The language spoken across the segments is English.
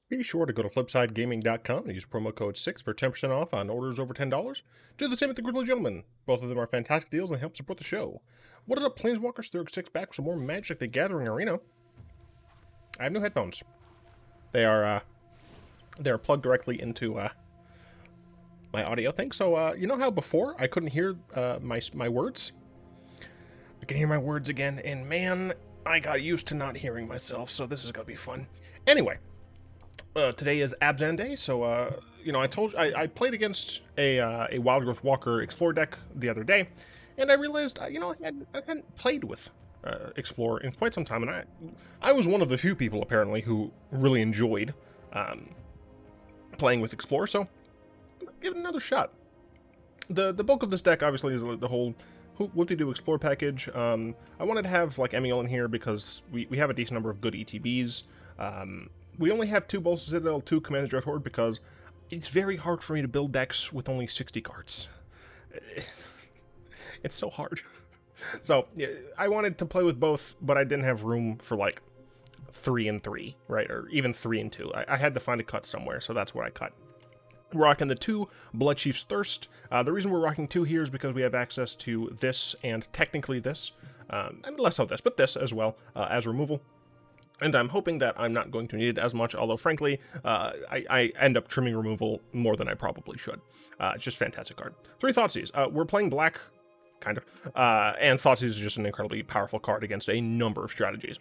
Be sure to go to flipsidegaming.com and use promo code 6 for 10% off on orders over $10. Do the same at the Grizzly Gentleman. Both of them are fantastic deals and help support the show. What is up, Planeswalkers? 36 back with some more Magic the Gathering Arena. I have new headphones. They are plugged directly into my audio thing. So you know how before I couldn't hear my words? I can hear my words again, and man, I got used to not hearing myself, so this is gonna be fun. Anyway. Today is Abzan Day, so, I played against a Wildgrowth Walker Explorer deck the other day, and I realized, I hadn't played with Explorer in quite some time, and I was one of the few people, apparently, who really enjoyed playing with Explorer, so give it another shot. The bulk of this deck, obviously, is the whole whoop-de-doo Explorer package. I wanted to have, like, Emiel in here because we have a decent number of good ETBs. We only have 2 Bolas Citadel, 2 Command the Dreadhorde because it's very hard for me to build decks with only 60 cards. It's so hard. So, yeah, I wanted to play with both, but I didn't have room for, like, 3 and 3, right? Or even 3 and 2. I had to find a cut somewhere, so that's where I cut. We're rocking the 2 Bloodchief's Thirst. The reason we're rocking 2 here is because we have access to this and technically this. And less of this, but this as well as removal. And I'm hoping that I'm not going to need it as much, although frankly, I end up trimming removal more than I probably should. It's just a fantastic card. 3 Thoughtseizes. We're playing black, kind of, and Thoughtseizes is just an incredibly powerful card against a number of strategies.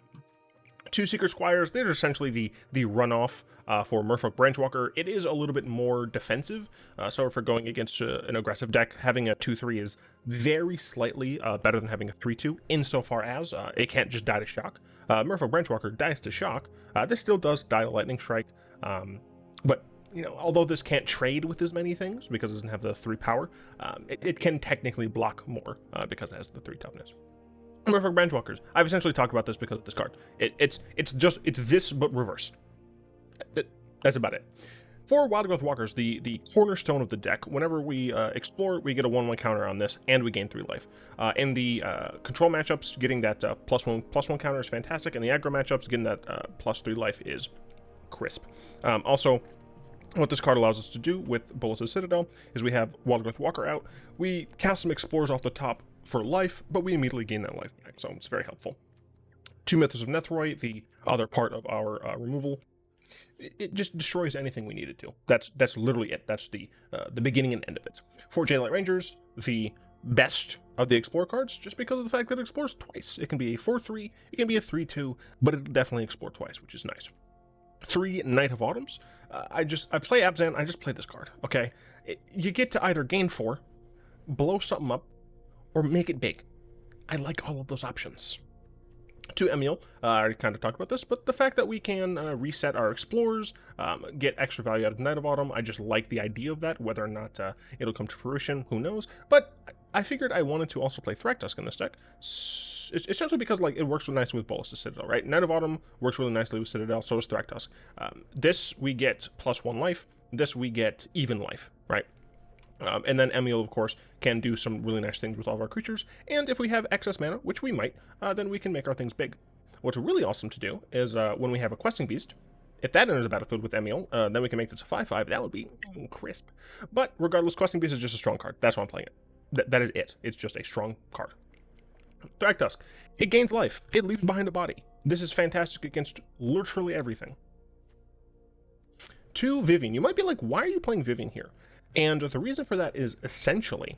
2 Seekers Squires, they're essentially the runoff for Merfolk Branchwalker. It is a little bit more defensive, so if we're going against an aggressive deck, having a 2-3 is very slightly better than having a 3-2, insofar as it can't just die to shock. Merfolk Branchwalker dies to shock. This still does die to Lightning Strike, but although this can't trade with as many things because it doesn't have the 3 power, it can technically block more because it has the 3 toughness. Merfolk Branchwalkers. I've essentially talked about this because of this card. It's this but reverse. That's about it. For Wildgrowth Walkers, the cornerstone of the deck, whenever we explore, we get a 1/1 counter on this, and we gain 3 life. In the control matchups, getting that +1/+1 counter is fantastic, and the aggro matchups, getting that +3 life is crisp. Also, what this card allows us to do with Bolas' Citadel is we have Wildgrowth Walker out. We cast some Explorers off the top for life, but we immediately gain that life back, so it's very helpful. 2 Mythos of Nethroi, the other part of our removal. It just destroys anything we need it to. That's literally it. That's the beginning and end of it. 4 Jadelight Rangers, the best of the Explorer cards, just because of the fact that it explores twice. It can be a 4-3, it can be a 3-2, but it'll definitely explore twice, which is nice. 3 Knight of Autumns. I play Abzan, I just play this card, okay? You get to either gain 4, blow something up, or make it big. I like all of those options. 2 Emiel, I already kind of talked about this, but the fact that we can reset our Explorers, get extra value out of Knight of Autumn, I just like the idea of that. Whether or not it'll come to fruition, who knows? But I figured I wanted to also play Thragtusk in this deck, essentially because it works really nicely with Bolas' Citadel, right? Knight of Autumn works really nicely with Citadel, so does Thragtusk. This we get +1 life, this we get even life, right? And then Emiel, of course, can do some really nice things with all of our creatures, and if we have excess mana, which we might, then we can make our things big. What's really awesome to do is when we have a Questing Beast, if that enters the battlefield with Emiel, then we can make this a 5/5, that would be crisp. But regardless, Questing Beast is just a strong card, that's why I'm playing it. That is it, it's just a strong card. Thragtusk, it gains life, it leaves behind a body. This is fantastic against literally everything. 2 Vivien, you might be like, why are you playing Vivien here? And the reason for that is essentially,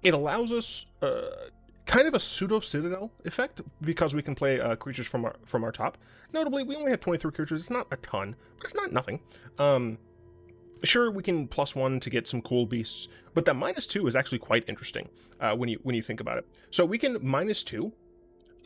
it allows us kind of a pseudo-Citadel effect, because we can play creatures from our top. Notably, we only have 23 creatures, it's not a ton, but it's not nothing. Sure, we can +1 to get some cool beasts, but that -2 is actually quite interesting when you think about it. So we can -2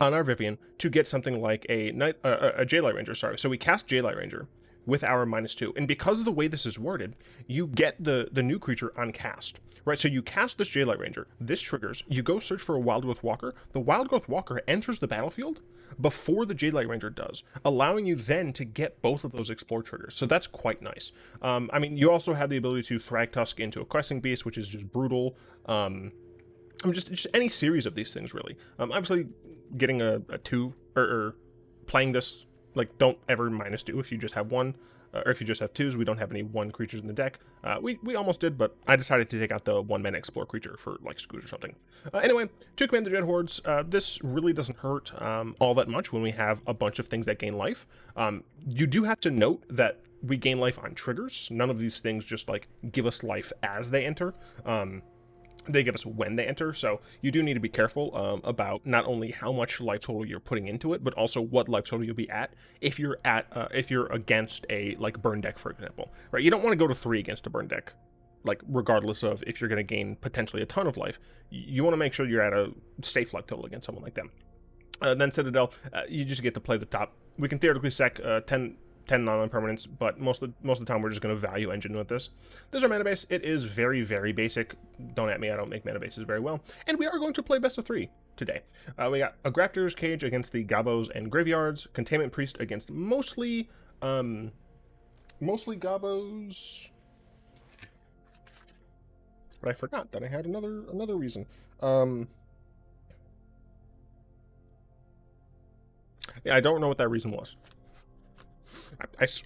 on our Vivien to get something like a Jadelight Ranger, sorry. So we cast Jadelight Ranger with our -2. And because of the way this is worded, you get the new creature on cast, right? So you cast this Jadelight Ranger, this triggers, you go search for a Wildgrowth Walker, the Wildgrowth Walker enters the battlefield before the Jadelight Ranger does, allowing you then to get both of those Explore triggers. So that's quite nice. I mean, you also have the ability to Thragtusk into a Questing Beast, which is just brutal. Just any series of these things, really. Obviously, getting a 2, or playing this, like, don't ever -2 if you just have 1. or if you just have 2s, we don't have any 1 creatures in the deck. We almost did, but I decided to take out the 1-mana explore creature for like Scoot or something. Anyway, 2 Command the Dreadhordes. This really doesn't hurt all that much when we have a bunch of things that gain life. You do have to note that we gain life on triggers. None of these things just like give us life as they enter. They give us when they enter, so you do need to be careful about not only how much life total you're putting into it, but also what life total you'll be at if you're against a like burn deck, for example. Right? You don't want to go to 3 against a burn deck, like regardless of if you're going to gain potentially a ton of life. You want to make sure you're at a safe life total against someone like them. Then Citadel, you just get to play the top. We can theoretically sec 10 non-permanents, but most of the time we're just going to value engine with this. This is our mana base. It is very, very basic. Don't at me, I don't make mana bases very well. And we are going to play best of 3 today. We got a Grafter's Cage against the Gabos and Graveyards, Containment Priest against mostly Gabos. But I forgot that I had another reason. Yeah, I don't know what that reason was.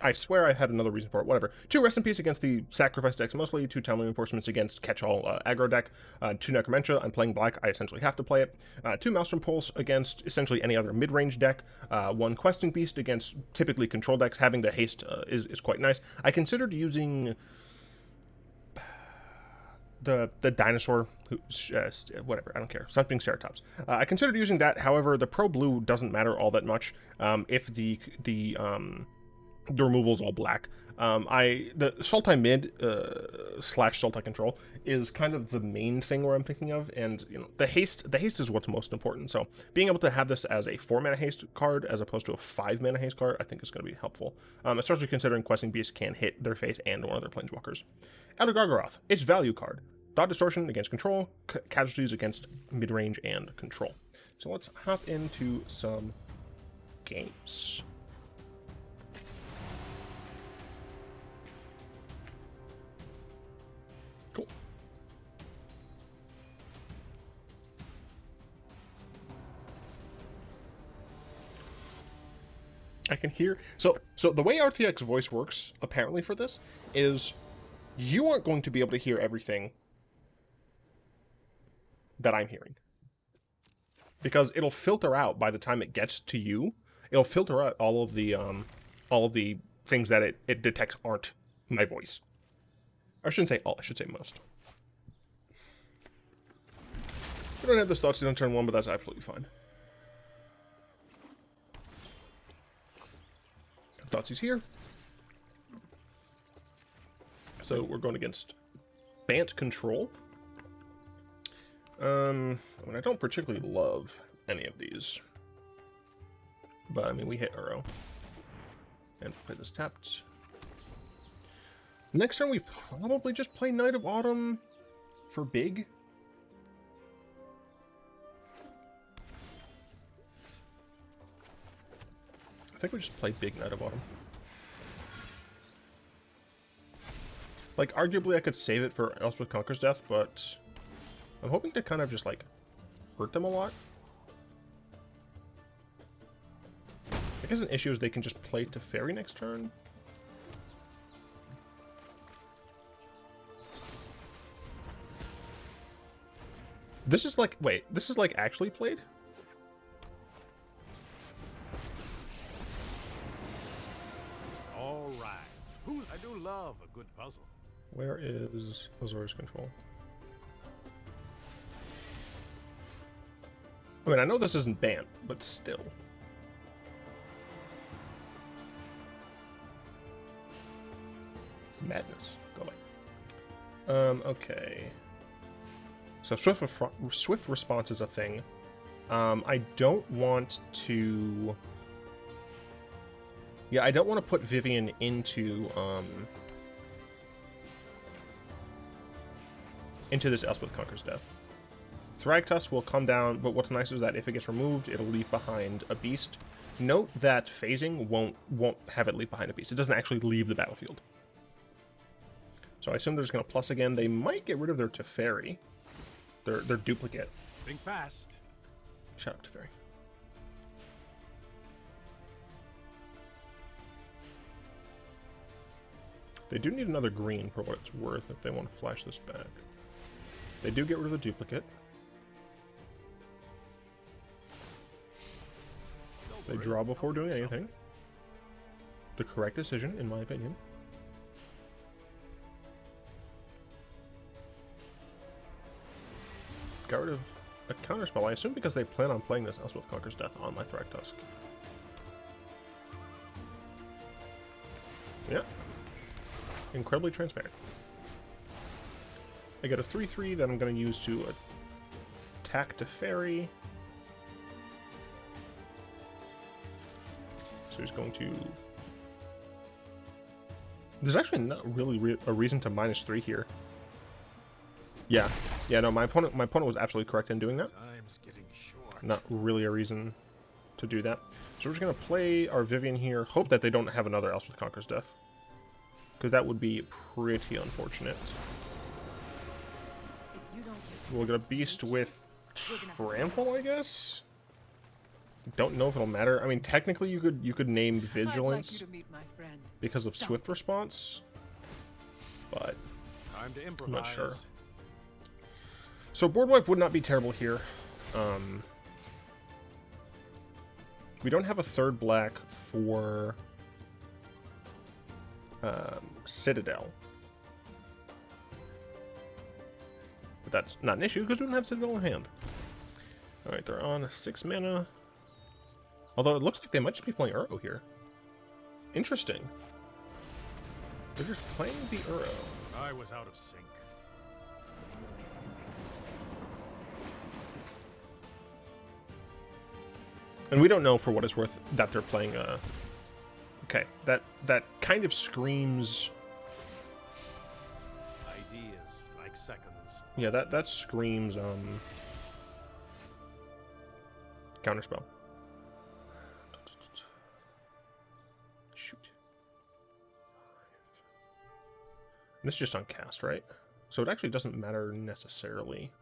I swear I had another reason for it. Whatever. 2 Rest in Peace against the Sacrifice decks mostly. 2 Time Reinforcements against Catch-All aggro deck. 2 Necromentia. I'm playing black. I essentially have to play it. 2 Maelstrom Pulse against essentially any other mid-range deck. 1 Questing Beast against typically control decks. Having the haste is quite nice. I considered using the dinosaur, whatever, I don't care, something Ceratops. I considered using that. However, the pro blue doesn't matter all that much if the removal is all black. The Sultai mid slash Sultai Control is kind of the main thing where I'm thinking of, and you know the haste is what's most important. So being able to have this as a 4-mana haste card as opposed to a 5-mana haste card, I think is going to be helpful, especially considering Questing Beast can hit their face and one of their planeswalkers. Elder Gargaroth, its value card. Thought Distortion against control, casualties against midrange and control. So let's hop into some games. Cool. I can hear. So the way RTX voice works, apparently for this, is you aren't going to be able to hear everything that I'm hearing, because it'll filter out by the time it gets to you. It'll filter out all of the things that it detects aren't my voice. I shouldn't say all, I should say most. We don't have this Thoughtseize on turn 1, but that's absolutely fine. Thoughtseize here. So we're going against Bant Control. I mean, I don't particularly love any of these, but I mean, we hit Uro and play this tapped. Next turn, we probably just play Knight of Autumn for big. I think we just play big Knight of Autumn. Like, arguably, I could save it for Elspeth Conquers Death, but I'm hoping to kind of just, like, hurt them a lot. I guess an issue is they can just play Teferi next turn. This is like, wait, this is like actually played? All right. I do love a good puzzle. Where is Azorius Control? I mean, I know this isn't Bant, but still. Madness. Go away. Okay. So swift response is a thing. I don't want to... Yeah, I don't want to put Vivien into this Elspeth Conquers Death. Thragtusk will come down, but what's nice is that if it gets removed, it'll leave behind a beast. Note that phasing won't have it leave behind a beast. It doesn't actually leave the battlefield. So I assume they're just going to plus again. They might get rid of their Teferi. Their duplicate. Think fast. Shut up, Teferi. They do need another green for what it's worth if they want to flash this back. They do get rid of the duplicate. They draw before doing anything. The correct decision, in my opinion. Got rid of a counterspell. I assume because they plan on playing this Elspeth Conquers Death on my Thragtusk. Yeah. Incredibly transparent. I get a 3/3 that I'm going to use to attack Teferi. So he's going to... There's actually not really a reason to -3 here. Yeah, no, my opponent was absolutely correct in doing that. Time's getting short. Not really a reason to do that. So we're just going to play our Vivien here. Hope that they don't have another Elspeth Conquers Death, because that would be pretty unfortunate. We'll get a beast with Trample, I guess? Don't know if it'll matter. I mean, technically you could name Vigilance because of Swift Response, but Time to improvise. I'm not sure. So board wipe would not be terrible here. We don't have a third black for Citadel. But that's not an issue because we don't have Citadel in hand. Alright, they're on 6 mana. Although it looks like they might just be playing Uro here. Interesting. They're just playing the Uro. I was out of sync. And we don't know, for what it's worth, that they're playing okay, that kind of screams... Ideas like seconds. Yeah, that screams counterspell. Shoot. And this is just on cast, right? So it actually doesn't matter necessarily.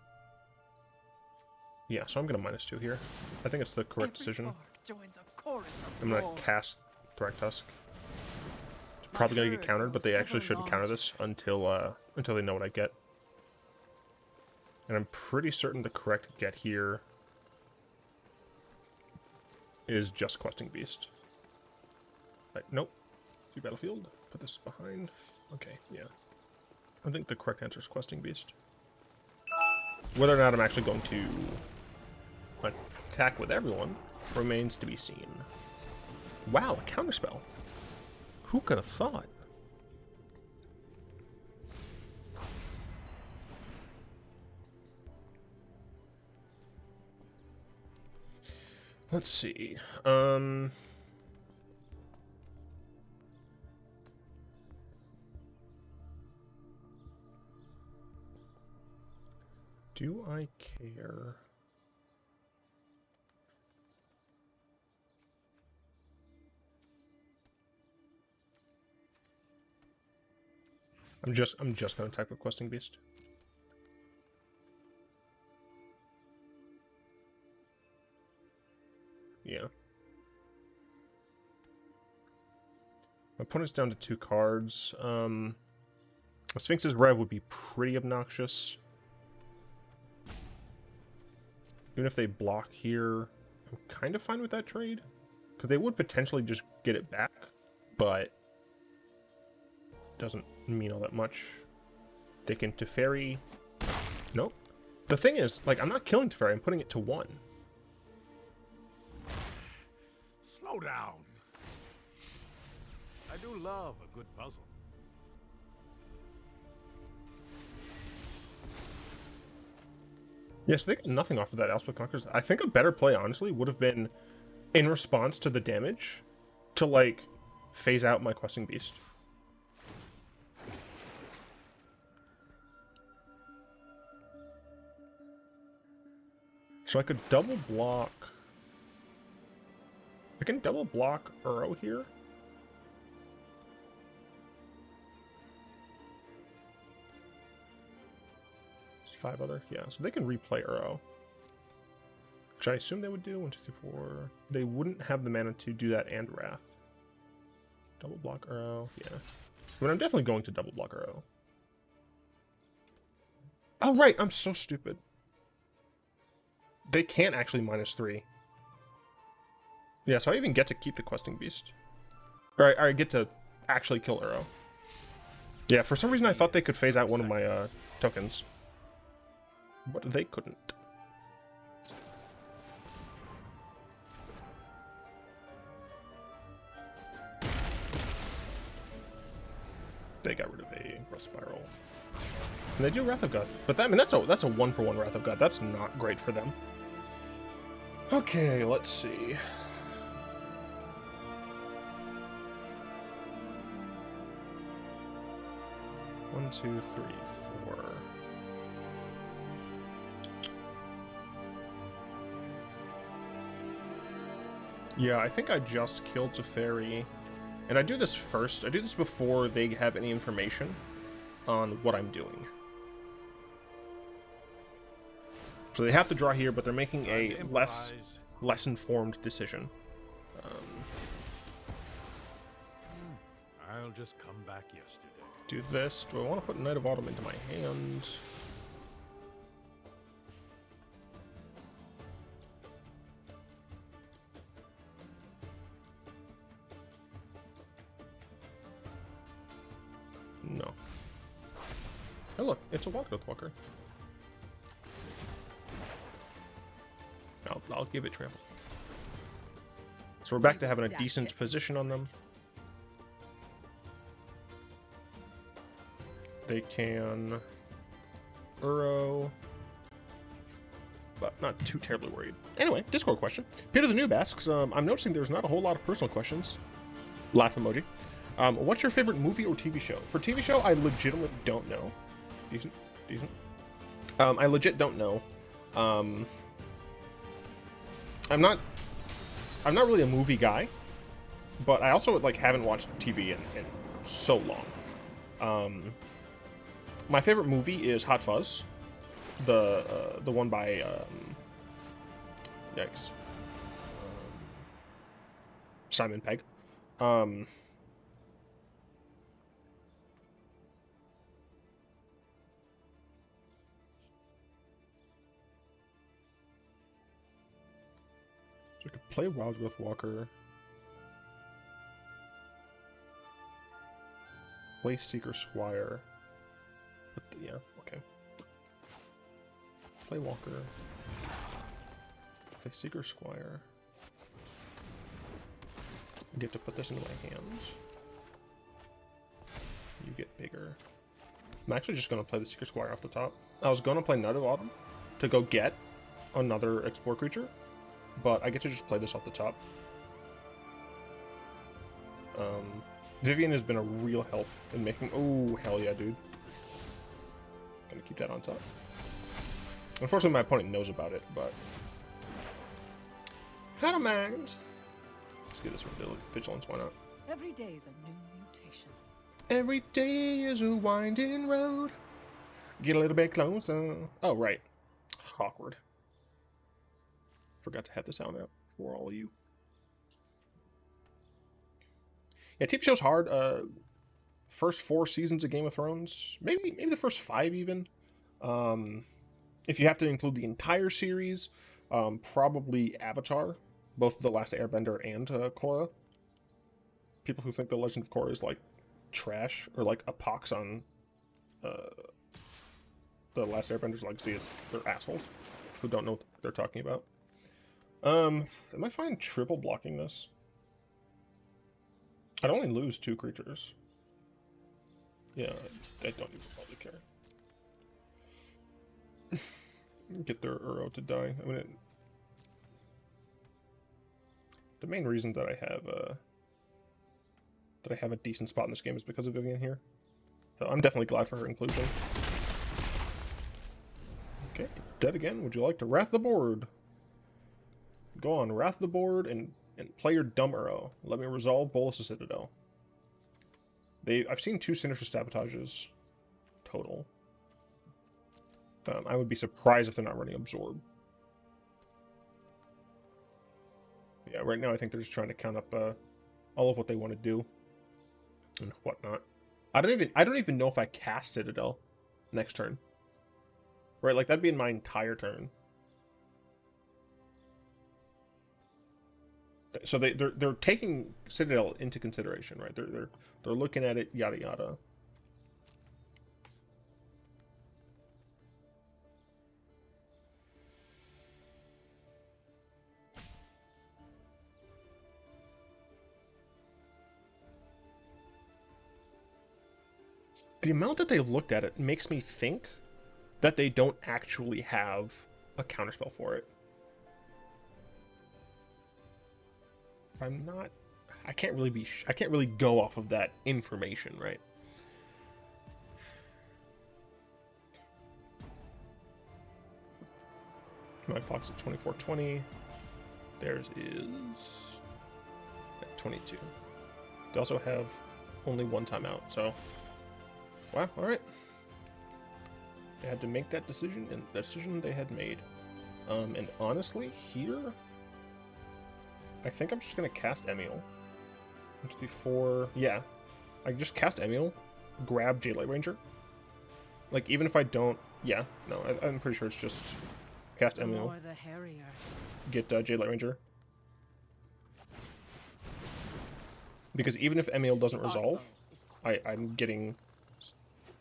Yeah, so I'm gonna -2 here. I think it's the correct decision. I'm gonna cast Thragtusk. It's probably gonna get countered, but they actually shouldn't counter this until they know what I get. And I'm pretty certain the correct get here is just Questing Beast. Right, nope. Do battlefield. Put this behind. Okay, yeah. I think the correct answer is Questing Beast. Whether or not I'm actually going to attack with everyone remains to be seen. Wow, a counterspell. Who could have thought? Let's see. Do I care? I'm just gonna attack with Questing Beast. Yeah. My opponent's down to 2 cards. Sphinx's Rev would be pretty obnoxious. Even if they block here, I'm kind of fine with that trade. Because they would potentially just get it back, but doesn't mean all that much. They can Teferi. Nope. The thing is, like, I'm not killing Teferi, I'm putting it to 1. Slow down. I do love a good puzzle. Yes, they got nothing off of that Elspeth Conquers. I think a better play, honestly, would have been, in response to the damage, to, like, phase out my Questing Beast. So I could double block... I can double block Uro here. There's 5 other. Yeah, so they can replay Uro. Which I assume they would do. 1, 2, 3, 4. They wouldn't have the mana to do that and Wrath. Double block Uro. Yeah. I mean, I'm definitely going to double block Arrow. Oh, right, I'm so stupid. They can't actually -3. Yeah, so I even get to keep the Questing Beast. Or I get to actually kill Arrow. Yeah, for some reason I thought they could phase out one of my tokens. But they couldn't. They got rid of a Growth Spiral. And they do Wrath of God. But that, I mean, that's a 1-for-1 Wrath of God. That's not great for them. Okay, let's see. One, two, three, four. Yeah, I think I just killed Teferi. And I do this first. I do this before they have any information on what I'm doing. So they have to draw here, but they're making a less informed decision. I'll just come back yesterday. Do this. Do I want to put Knight of Autumn into my hand? No. Oh look, it's a Wildgrowth Walker. I'll give it trample. So we're back to having a decent position on them. They can Uro, but not too terribly worried. Anyway, Discord question. Peter the Noob asks, I'm noticing there's not a whole lot of personal questions. Laugh emoji. What's your favorite movie or TV show? For TV show, I legitimately don't know. Decent. I legit don't know. I'm not really a movie guy, but I also like haven't watched TV in so long. My favorite movie is Hot Fuzz, the one by yikes, Simon Pegg. So I could play Wildgrowth Walker, play Seekers Squire. Yeah, okay. Play Walker. Play Seekers Squire. I get to put this into my hands. You get bigger. I'm actually just going to play the Seekers Squire off the top. I was going to play Knight of Autumn to go get another Explore creature, but I get to just play this off the top. Vivien has been a real help in making... Oh, hell yeah, dude. Gonna keep that on top. Unfortunately, my opponent knows about it, but... How to mind. Let's get this one. Vigilance, why not? Every day is a new mutation. Every day is a winding road. Get a little bit closer. Oh, right. Awkward. Forgot to have the sound out for all of you. Yeah, TV show's hard. First 4 seasons of Game of Thrones, maybe the first 5 even. If you have to include the entire series, probably Avatar, both The Last Airbender and Korra. People who think The Legend of Korra is like trash or like a pox on The Last Airbender's legacy is they're assholes who don't know what they're talking about. Am I fine triple blocking this? I'd only lose 2 creatures. Yeah, I don't even probably care. Get their Uro to die. I mean, the main reason that I have a decent spot in this game is because of Vivien here. So I'm definitely glad for her inclusion. Okay, dead again. Would you like to wrath the board? Go on, wrath the board and play your dumb Uro. Let me resolve Bolas' Citadel. I've seen 2 Sinister Sabotages total. I would be surprised if they're not running Absorb. Yeah, right now I think they're just trying to count up all of what they want to do and whatnot. I don't even know if I cast Citadel next turn. Right, like that'd be in my entire turn. So they're taking Citadel into consideration, right? They're looking at it, yada yada. The amount that they looked at it makes me think that they don't actually have a counterspell for it. I'm not... I can't really go off of that information, right? My clock's at 24:20. Theirs is at 22. They also have only one timeout, so... Wow, alright. They had to make that decision, and the decision they had made. And honestly, here... I think I'm just going to cast Emiel. Before... Yeah. I just cast Emiel, grab Jadelight Ranger. Like, even if I don't... Yeah, no, I'm pretty sure it's just cast Emiel. Get Jadelight Ranger. Because even if Emiel doesn't resolve, I'm getting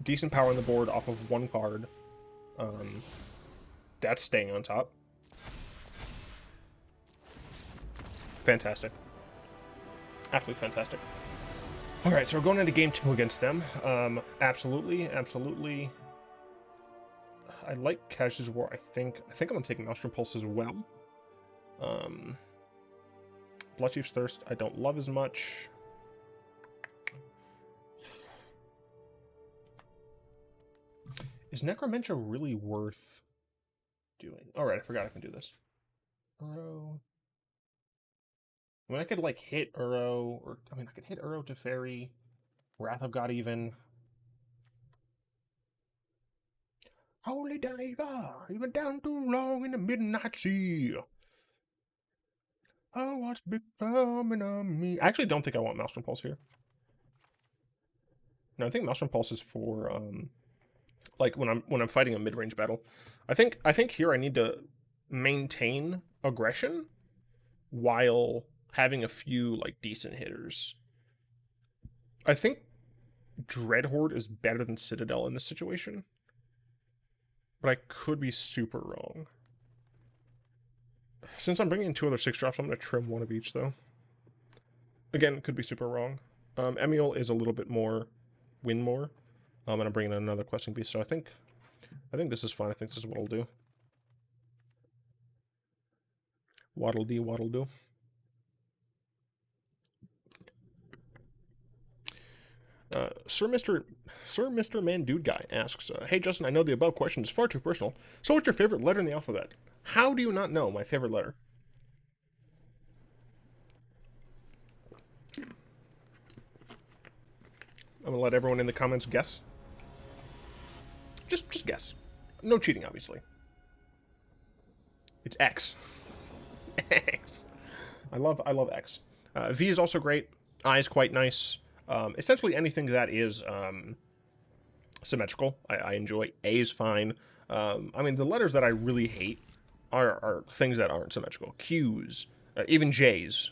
decent power on the board off of one card. That's staying on top. Fantastic. Absolutely fantastic. Alright, so we're going into game 2 against them. Absolutely. I like Casualties of War. I think I'm gonna take Maelstrom Pulse as well. Bloodchief's Thirst I don't love as much. Is Necromentia really worth doing? Alright, I forgot I can do this. Uro. I mean, I could, like, hit Uro, or, I mean, I could hit Uro to Fairy, Wrath of God even. Holy diver, you've been down too long in the midnight sea. Oh, what's becoming of me? I actually don't think I want Maelstrom Pulse here. No, I think Maelstrom Pulse is for, like, when I'm fighting a mid-range battle. I think here I need to maintain aggression while having a few, like, decent hitters. I think Dreadhorde is better than Citadel in this situation. But I could be super wrong. Since I'm bringing 2 other 6-drops, I'm going to trim one of each, though. Again, could be super wrong. Emiel is a little bit more win more. And I'm bringing in another questing beast, so I think this is fine. I think this is what I'll do. Waddle dee, waddle do. Sir Mr. Man Dude Guy asks, hey Justin, I know the above question is far too personal. So what's your favorite letter in the alphabet? How do you not know my favorite letter? I'm gonna let everyone in the comments guess. Just guess. No cheating, obviously. It's X. X. I love X. V is also great. I is quite nice. Essentially anything that is symmetrical, I enjoy. A is fine. I mean, the letters that I really hate are things that aren't symmetrical. Q's, even J's.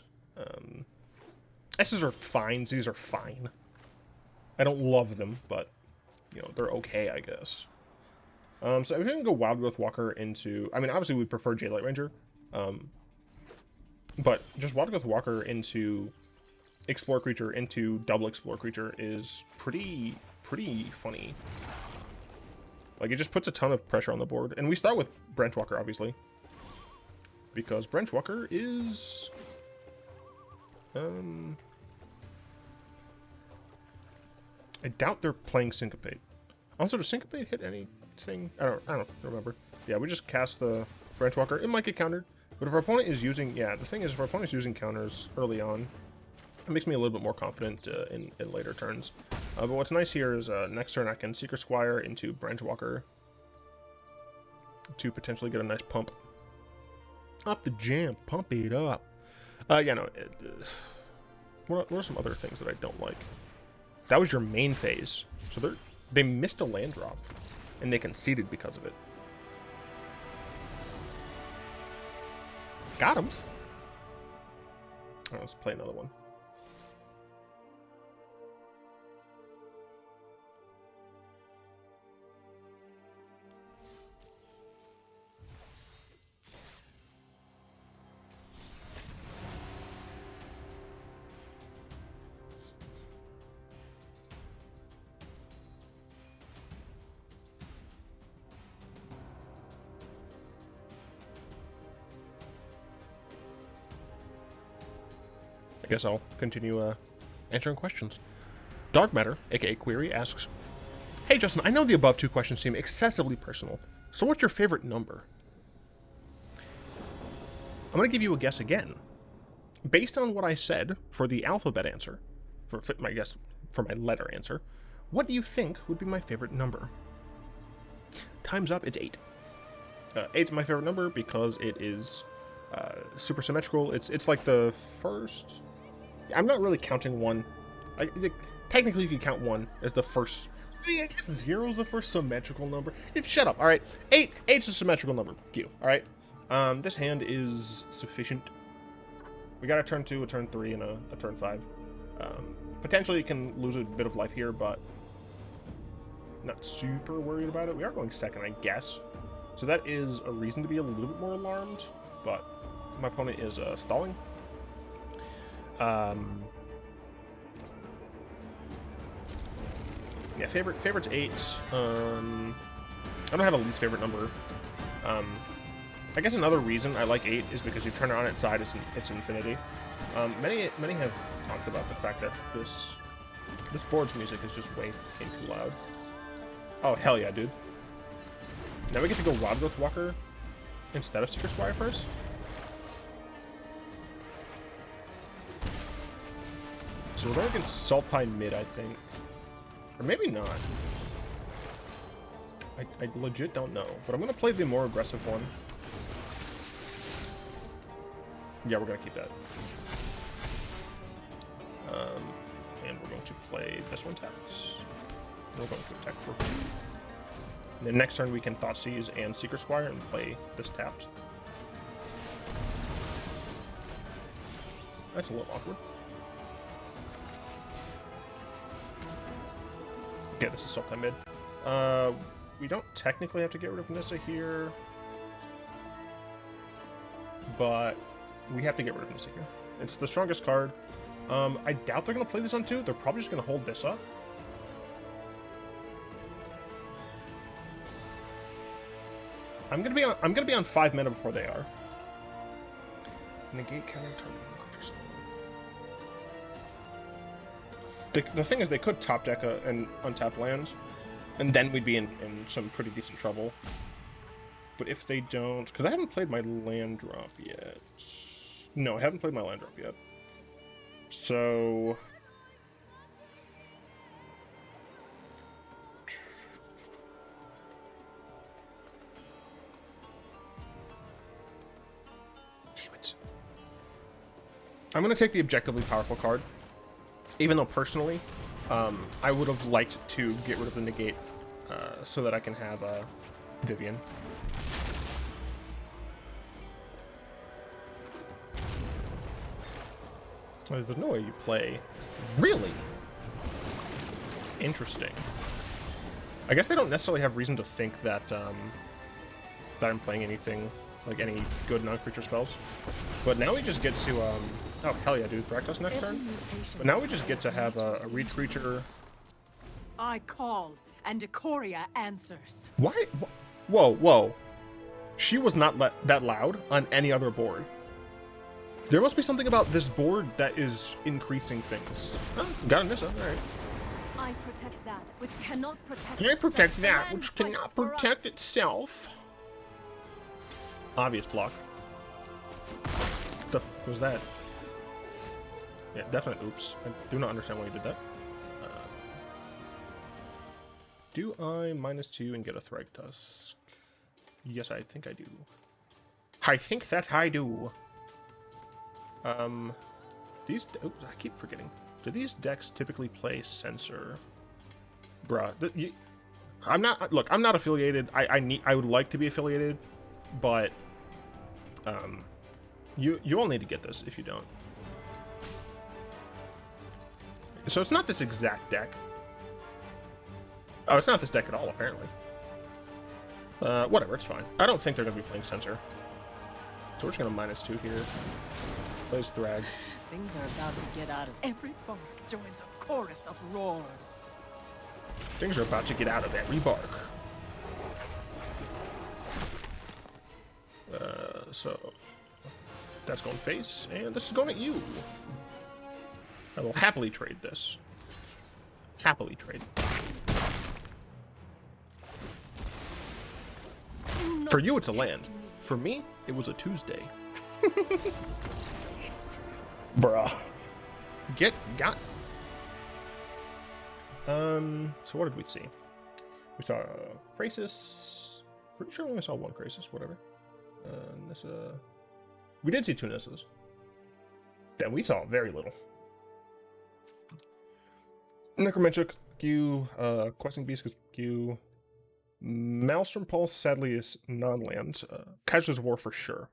S's are fine. Z's are fine. I don't love them, but, you know, they're okay, I guess. So we can go Wildgrowth Walker into... I mean, obviously we prefer Jadelight Ranger. But just Wildgrowth Walker into Explore Creature into double Explore Creature is pretty funny. Like, it just puts a ton of pressure on the board. And we start with Branchwalker, obviously. Because Branchwalker is... I doubt they're playing Syncopate. Also, does Syncopate hit anything? I don't remember. Yeah, we just cast the Branchwalker. It might get countered. But if our opponent is using... Yeah, the thing is, if our opponent is using counters early on, it makes me a little bit more confident in later turns. But what's nice here is next turn I can Seekers Squire into Branchwalker to potentially get a nice pump. Up the jam. Pump it up. Yeah, no. What are some other things that I don't like? That was your main phase. So they missed a land drop, and they conceded because of it. Got 'ems. Alright, let's play another one. I guess I'll continue answering questions. Dark Matter, aka Query, asks, "Hey Justin, I know the above two questions seem excessively personal, so what's your favorite number?" I'm going to give you a guess again. Based on what I said for the alphabet answer, for my letter answer, what do you think would be my favorite number? Time's up, it's 8. 8's my favorite number because it is super symmetrical. It's like the first... I'm not really counting 1. Technically, you can count 1 as the first. I guess 0 is the first symmetrical number. Shut up. All right, 8's a symmetrical number. You. All right. This hand is sufficient. We got a turn 2, a turn 3, and a turn 5. Potentially, you can lose a bit of life here, but not super worried about it. We are going second, I guess. So that is a reason to be a little bit more alarmed, but my opponent is stalling. Yeah, favorite's 8. I don't have a least favorite number. I guess another reason I like 8 is because you turn it on its side, it's infinity. Many have talked about the fact that this board's music is just way too loud. Oh hell yeah, dude! Now we get to go Wildgrowth Walker instead of Seekers Squire first. So we're going against Sultai mid, I think. Or maybe not. I legit don't know. But I'm going to play the more aggressive one. Yeah, we're going to keep that. And we're going to play this one tapped. We're going to attack for 2. And then next turn we can Thoughtseize and Seekers Squire and play this tapped. That's a little awkward. Okay, this is Sultai mid. We don't technically have to get rid of Nissa here, but we have to get rid of Nissa here. It's the strongest card. I doubt they're gonna play this on 2. They're probably just gonna hold this up. I'm gonna be on 5 mana before they are. Negate counter targeting creature summon. The thing is, they could top deck an untapped land, and then we'd be in some pretty decent trouble. But if they don't, because I haven't played my land drop yet. No, I haven't played my land drop yet. So damn it. I'm going to take the objectively powerful card. Even though personally, I would have liked to get rid of the negate so that I can have Vivien. There's no way you play. Really? Interesting. I guess they don't necessarily have reason to think that that I'm playing anything, like any good non-creature spells. But now we just get to, oh hell yeah, dude, Thragtusk next turn. But now we just get to have a reach creature. I call, and Ikoria answers. Why? Whoa. She was not that loud on any other board. There must be something about this board that is increasing things. Oh, got a Nissa, alright. I protect that which cannot protect I protect itself. that The which land cannot fights for protect us. itself. Obvious block. The f was that? Yeah, definite oops. I do not understand why you did that. Do I -2 and get a Thragtusk? Yes, I think I do. I think that I do. These... Oops, I keep forgetting Do these decks typically play Censor? Bruh. I'm not... Look, I'm not affiliated. I would like to be affiliated, but... You all need to get this if you don't. So it's not this exact deck. Oh, it's not this deck at all, apparently. Whatever, it's fine. I don't think they're going to be playing Censor. So we're just going to -2 here. Plays Thrag. Things are about to get out of every bark joins a chorus of roars. Things are about to get out of every bark. So that's going face, and this is going at you. I will happily trade this. Happily trade. For you, it's a land. For me, it was a Tuesday. Bruh. Got. So what did we see? We saw Krasis. Pretty sure we only saw one Krasis. Whatever. Nissa. We did see 2 Nissas. Then we saw very little. Necromentia Q, Questing Beast Q, Maelstrom Pulse sadly is non-land. Casualties of War for sure.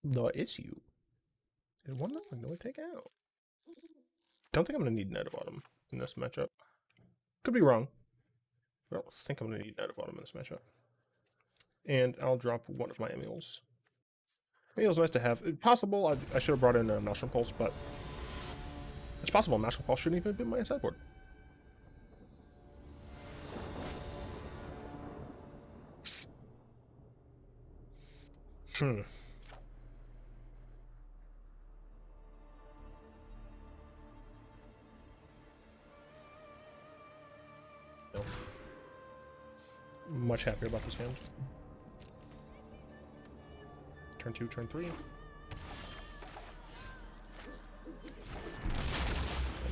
The issue is one that I'm going to take out. Don't think I'm going to need Net of Autumn in this matchup. Could be wrong. I don't think I'm going to need Net of Autumn in this matchup. And I'll drop one of my Emiels. Emiel's nice to have. Possible, I should have brought in a Maelstrom Pulse, but it's possible Maelstrom Pulse shouldn't even have been my sideboard. No. Much happier about this hand. Turn 2, turn 3. And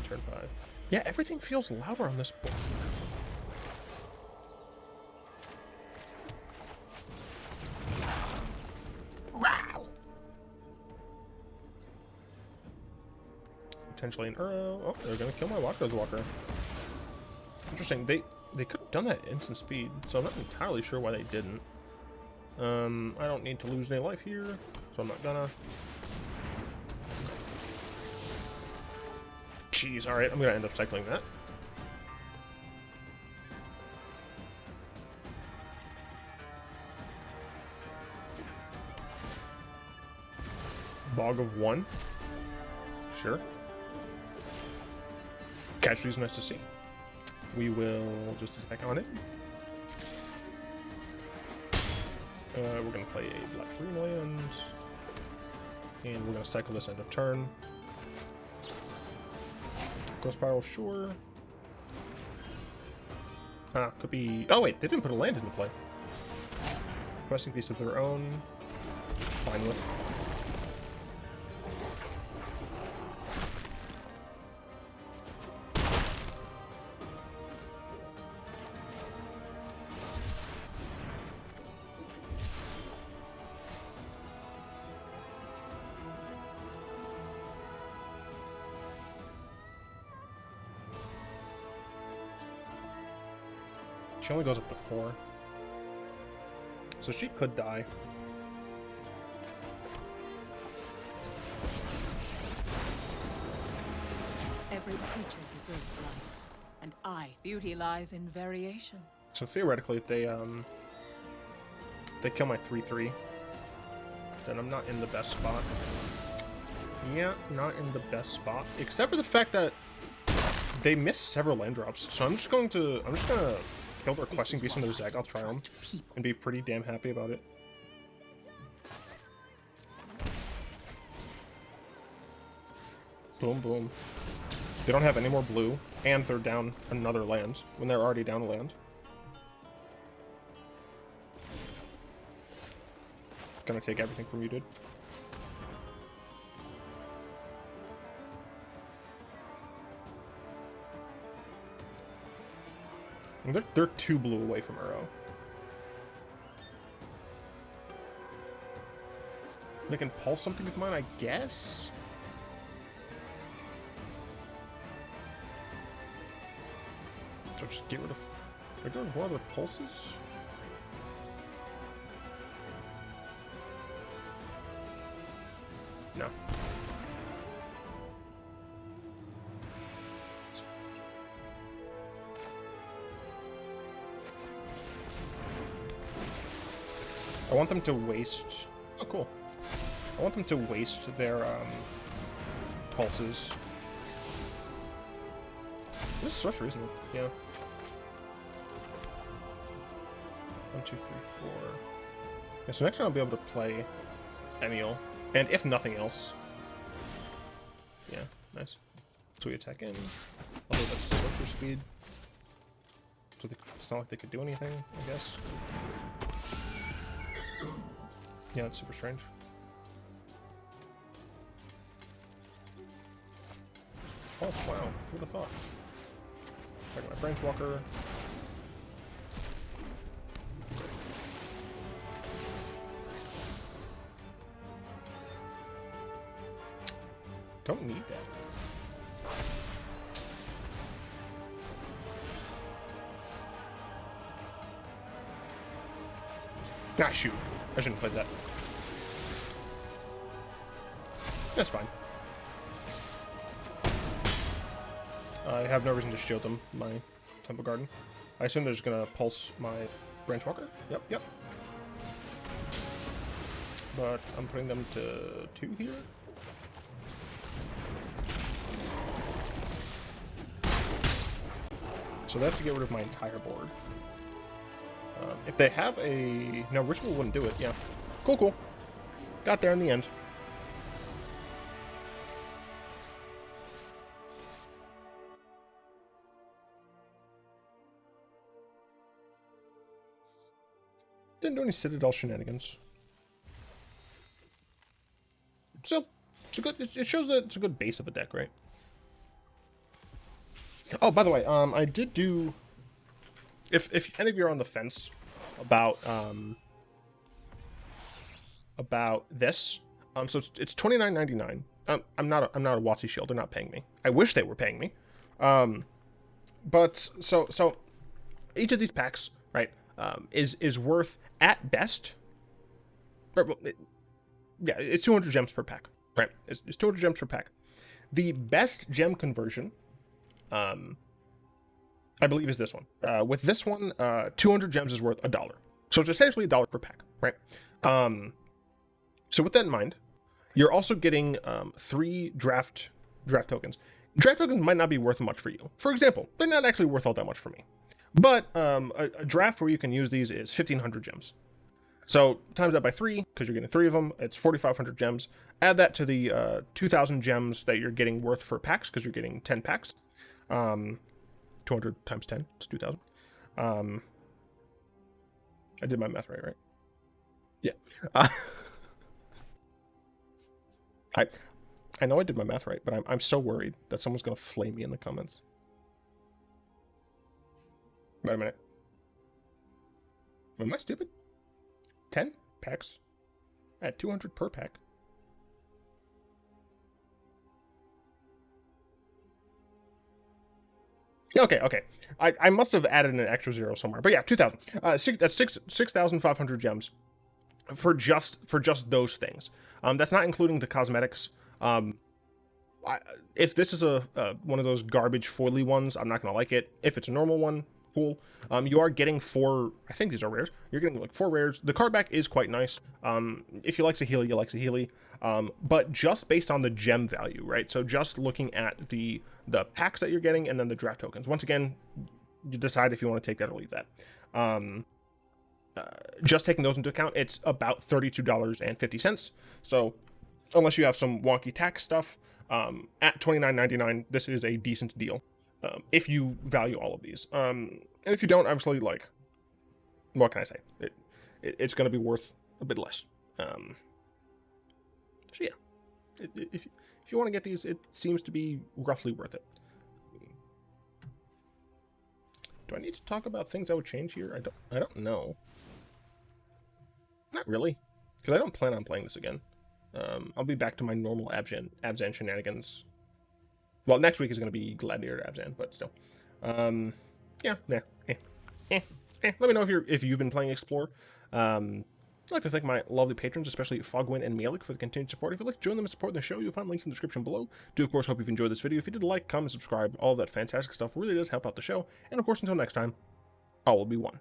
turn 5. Yeah, everything feels louder on this board. Wow. Potentially an Uro. Oh, they're gonna kill my Wildgrowth Walker. Interesting. They could have done that at instant speed, so I'm not entirely sure why they didn't. I don't need to lose any life here, so I'm not gonna. Jeez, alright, I'm gonna end up cycling that. Bog of 1. Sure. Casualties nice to see. We will just attack on it. We're going to play a black 3 land. And we're going to cycle this end of turn. Ghost Spiral, sure. Could be... Oh wait, they didn't put a land into play. Questing Beast of their own. Fine with. She only goes up to 4. So she could die. Every creature deserves life, and beauty lies in variation. So theoretically, if they kill my 3/3, then I'm not in the best spot. Yeah, not in the best spot, except for the fact that they missed several land drops. So I'm just gonna kill their Questing Beast into Zaggoth Triome and be pretty damn happy about it. Boom, boom. They don't have any more blue, and they're down another land when they're already down a land. Gonna take everything from you, dude. They're 2 blue away from Uro. They can pulse something with mine, I guess? So just get rid of... They're doing one of their pulses? No. I want them to waste... Oh, cool. I want them to waste their, pulses. This is sorcery, isn't it? Yeah. 1, 2, 3, 4. Yeah, so next time I'll be able to play Emiel. And if nothing else... Yeah, nice. So we attack in. Although that's sorcery speed. So it's not like they could do anything, I guess. Yeah, it's super strange. Oh, wow. Who would have thought? Check my Branchwalker. Don't need that. Ah, shoot. I shouldn't have played that. That's fine. I have no reason to shield them, my Temple Garden. I assume they're just gonna pulse my Branchwalker. Yep, yep. But I'm putting them to 2 here. So they have to get rid of my entire board. If they have a... No, Ritual wouldn't do it, yeah. Cool, cool. Got there in the end. Didn't do any Citadel shenanigans. So, it's a good... It shows that it's a good base of a deck, right? Oh, by the way, I did do... If any of you are on the fence about this, so it's $29.99. I'm not a WotC shield. They're not paying me. I wish they were paying me. But so each of these packs, right, is worth at best. It's 200 gems per pack, right? It's 200 gems per pack. The best gem conversion, I believe, is this one. With this one, 200 gems is worth $1. So it's essentially $1 per pack, right? So with that in mind, you're also getting 3 draft tokens. Draft tokens might not be worth much for you. For example, they're not actually worth all that much for me. But a draft where you can use these is 1,500 gems. So times that by 3, because you're getting 3 of them, it's 4,500 gems. Add that to the 2,000 gems that you're getting worth for packs, because you're getting 10 packs. 200 times 10 is 2,000. I did my math right? Yeah. I know I did my math right, but I'm so worried that someone's gonna flame me in the comments. Wait a minute. Am I stupid? 10 packs at 200 per pack. Okay. I must have added an extra 0 somewhere, but yeah, 2,000. That's 6,500 gems for just those things. That's not including the cosmetics. If this is a one of those garbage foily ones, I'm not gonna like it. If it's a normal one, cool. You are getting 4. I think these are rares. You're getting like 4 rares. The card back is quite nice. If you like Saheeli, you like Saheeli. But just based on the gem value, right? So just looking at the packs that you're getting and then the draft tokens. Once again, you decide if you want to take that or leave that. Just taking those into account, it's about $32.50. So unless you have some wonky tax stuff, at $29.99, this is a decent deal. If you value all of these. And if you don't, obviously, like, what can I say? It's going to be worth a bit less. So yeah, if you want to get these, it seems to be roughly worth it. Do I need to talk about things I would change here? I don't know. Not really, because I don't plan on playing this again. I'll be back to my normal Abzan shenanigans. Well, next week is going to be Gladiator Abzan, but still. Yeah. Let me know if you've been playing Explore. I'd like to thank my lovely patrons, especially Fogwin and Mealik, for the continued support. If you'd like to join them and support the show, you'll find links in the description below. Do, of course, hope you've enjoyed this video. If you did, like, comment, subscribe, all that fantastic stuff really does help out the show. And, of course, until next time, all will be one.